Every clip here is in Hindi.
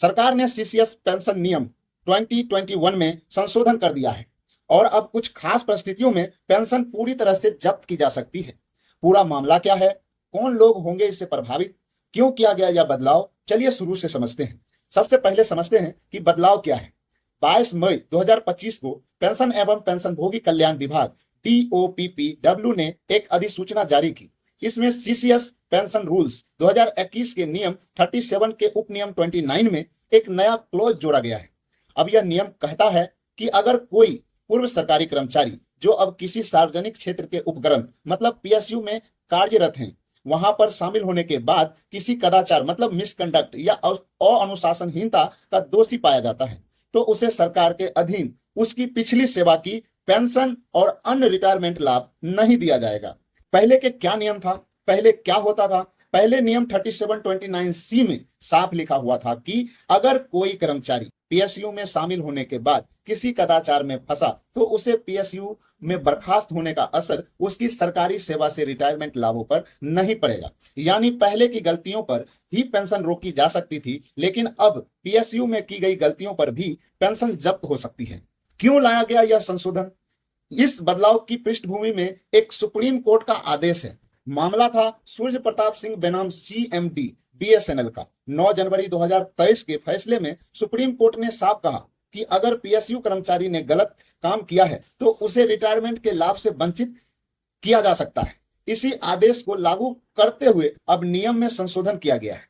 सरकार ने सीसीएस पेंशन नियम 2021 में संशोधन कर दिया है और अब कुछ खास परिस्थितियों में पेंशन पूरी तरह से जब्त की जा सकती है। पूरा मामला क्या है, कौन लोग होंगे इससे प्रभावित, क्यों किया गया यह बदलाव, चलिए शुरू से समझते हैं। सबसे पहले समझते हैं कि बदलाव क्या है। 22 मई 2025 को पेंशन एवं पेंशनभोगी कल्याण विभाग DOPPW ने एक अधिसूचना जारी की। इसमें सीसीएस पेंशन रूल्स 2021 के नियम 37 के उपनियम 29 में एक नया क्लॉज जोड़ा गया है। अब यह नियम कहता है कि अगर कोई पूर्व सरकारी कर्मचारी जो अब किसी सार्वजनिक क्षेत्र के उपक्रम मतलब PSU में कार्यरत हैं, वहां पर शामिल होने के बाद किसी कदाचार मतलब मिसकंडक्ट या अनुशासनहीनता का दोषी पाया जाता है, तो उसे सरकार के अधीन उसकी पिछली सेवा की पेंशन और अन्य रिटायरमेंट लाभ नहीं दिया जाएगा। पहले के क्या नियम था, पहले क्या होता था? पहले नियम 3729C में साफ लिखा हुआ था कि अगर कोई कर्मचारी PSU में शामिल होने के बाद किसी कदाचार में फंसा तो उसे PSU में बर्खास्त होने का असर उसकी सरकारी सेवा से रिटायरमेंट लाभों पर नहीं पड़ेगा। यानी पहले की गलतियों पर ही पेंशन रोकी जा सकती थी, लेकिन अब PSU में की गई गलतियों पर भी पेंशन जब्त हो सकती है। क्यों लाया गया यह संशोधन? इस बदलाव की पृष्ठभूमि में एक सुप्रीम कोर्ट का आदेश है। मामला था सूर्य प्रताप सिंह बनाम CMD BSNL का। 9 जनवरी 2023 के फैसले में सुप्रीम कोर्ट ने साफ कहा कि अगर PSU कर्मचारी ने गलत काम किया है तो उसे रिटायरमेंट के लाभ से वंचित किया जा सकता है। इसी आदेश को लागू करते हुए अब नियम में संशोधन किया गया है।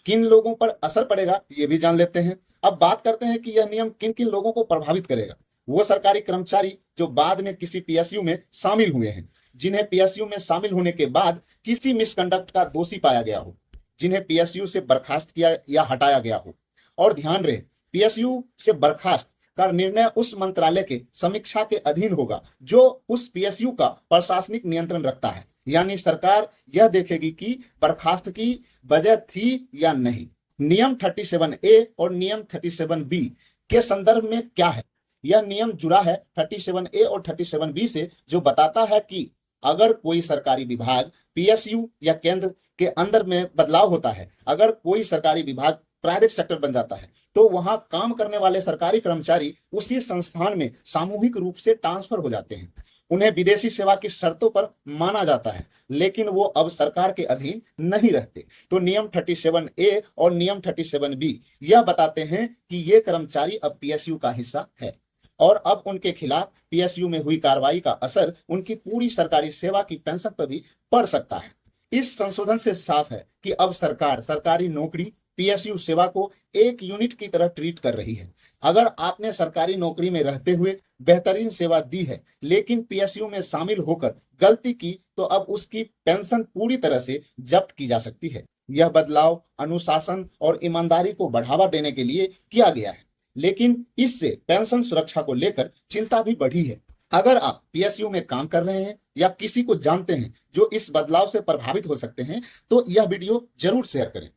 किन लोगों पर असर पड़ेगा ये भी जान लेते हैं। अब बात करते हैं कि यह नियम किन किन लोगों को प्रभावित करेगा। वो सरकारी कर्मचारी जो बाद में किसी PSU में शामिल हुए हैं, जिन्हें PSU में शामिल होने के बाद किसी मिसकंडक्ट का दोषी पाया गया हो, जिन्हें PSU से बर्खास्त किया या हटाया गया हो। और ध्यान रहे, PSU से बर्खास्त का निर्णय उस मंत्रालय के समीक्षा के अधीन होगा जो उस PSU का प्रशासनिक नियंत्रण रखता है। यानी सरकार यह देखेगी कि बर्खास्त की वजह थी या नहीं। नियम 37A और नियम 37B के संदर्भ में क्या है? यह नियम जुड़ा है 37A और 37B से, जो बताता है कि अगर कोई सरकारी विभाग PSU या केंद्र के अंदर में बदलाव होता है, अगर कोई सरकारी विभाग प्राइवेट सेक्टर बन जाता है, तो वहां काम करने वाले सरकारी कर्मचारी उसी संस्थान में सामूहिक रूप से ट्रांसफर हो जाते हैं। उन्हें विदेशी सेवा की शर्तों पर माना जाता है, लेकिन वो अब सरकार के अधीन नहीं रहते। तो नियम 37A और नियम 37B यह बताते हैं कि ये कर्मचारी अब PSU का हिस्सा है और अब उनके खिलाफ PSU में हुई कार्रवाई का असर उनकी पूरी सरकारी सेवा की पेंशन पर भी पड़ सकता है। इस संशोधन से साफ है कि अब सरकार सरकारी नौकरी PSU सेवा को एक यूनिट की तरह ट्रीट कर रही है। अगर आपने सरकारी नौकरी में रहते हुए बेहतरीन सेवा दी है, लेकिन PSU में शामिल होकर गलती की, तो अब उसकी पेंशन पूरी तरह से जब्त की जा सकती है। यह बदलाव अनुशासन और ईमानदारी को बढ़ावा देने के लिए किया गया है, लेकिन इससे पेंशन सुरक्षा को लेकर चिंता भी बढ़ी है। अगर आप PSU में काम कर रहे हैं या किसी को जानते हैं जो इस बदलाव से प्रभावित हो सकते हैं, तो यह वीडियो जरूर शेयर करें।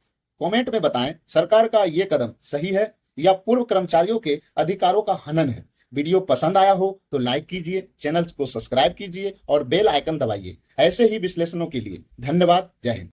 कमेंट में बताएं सरकार का यह कदम सही है या पूर्व कर्मचारियों के अधिकारों का हनन है। वीडियो पसंद आया हो तो लाइक कीजिए, चैनल को सब्सक्राइब कीजिए और बेल आइकन दबाइए। ऐसे ही विश्लेषणों के लिए धन्यवाद। जय हिंद।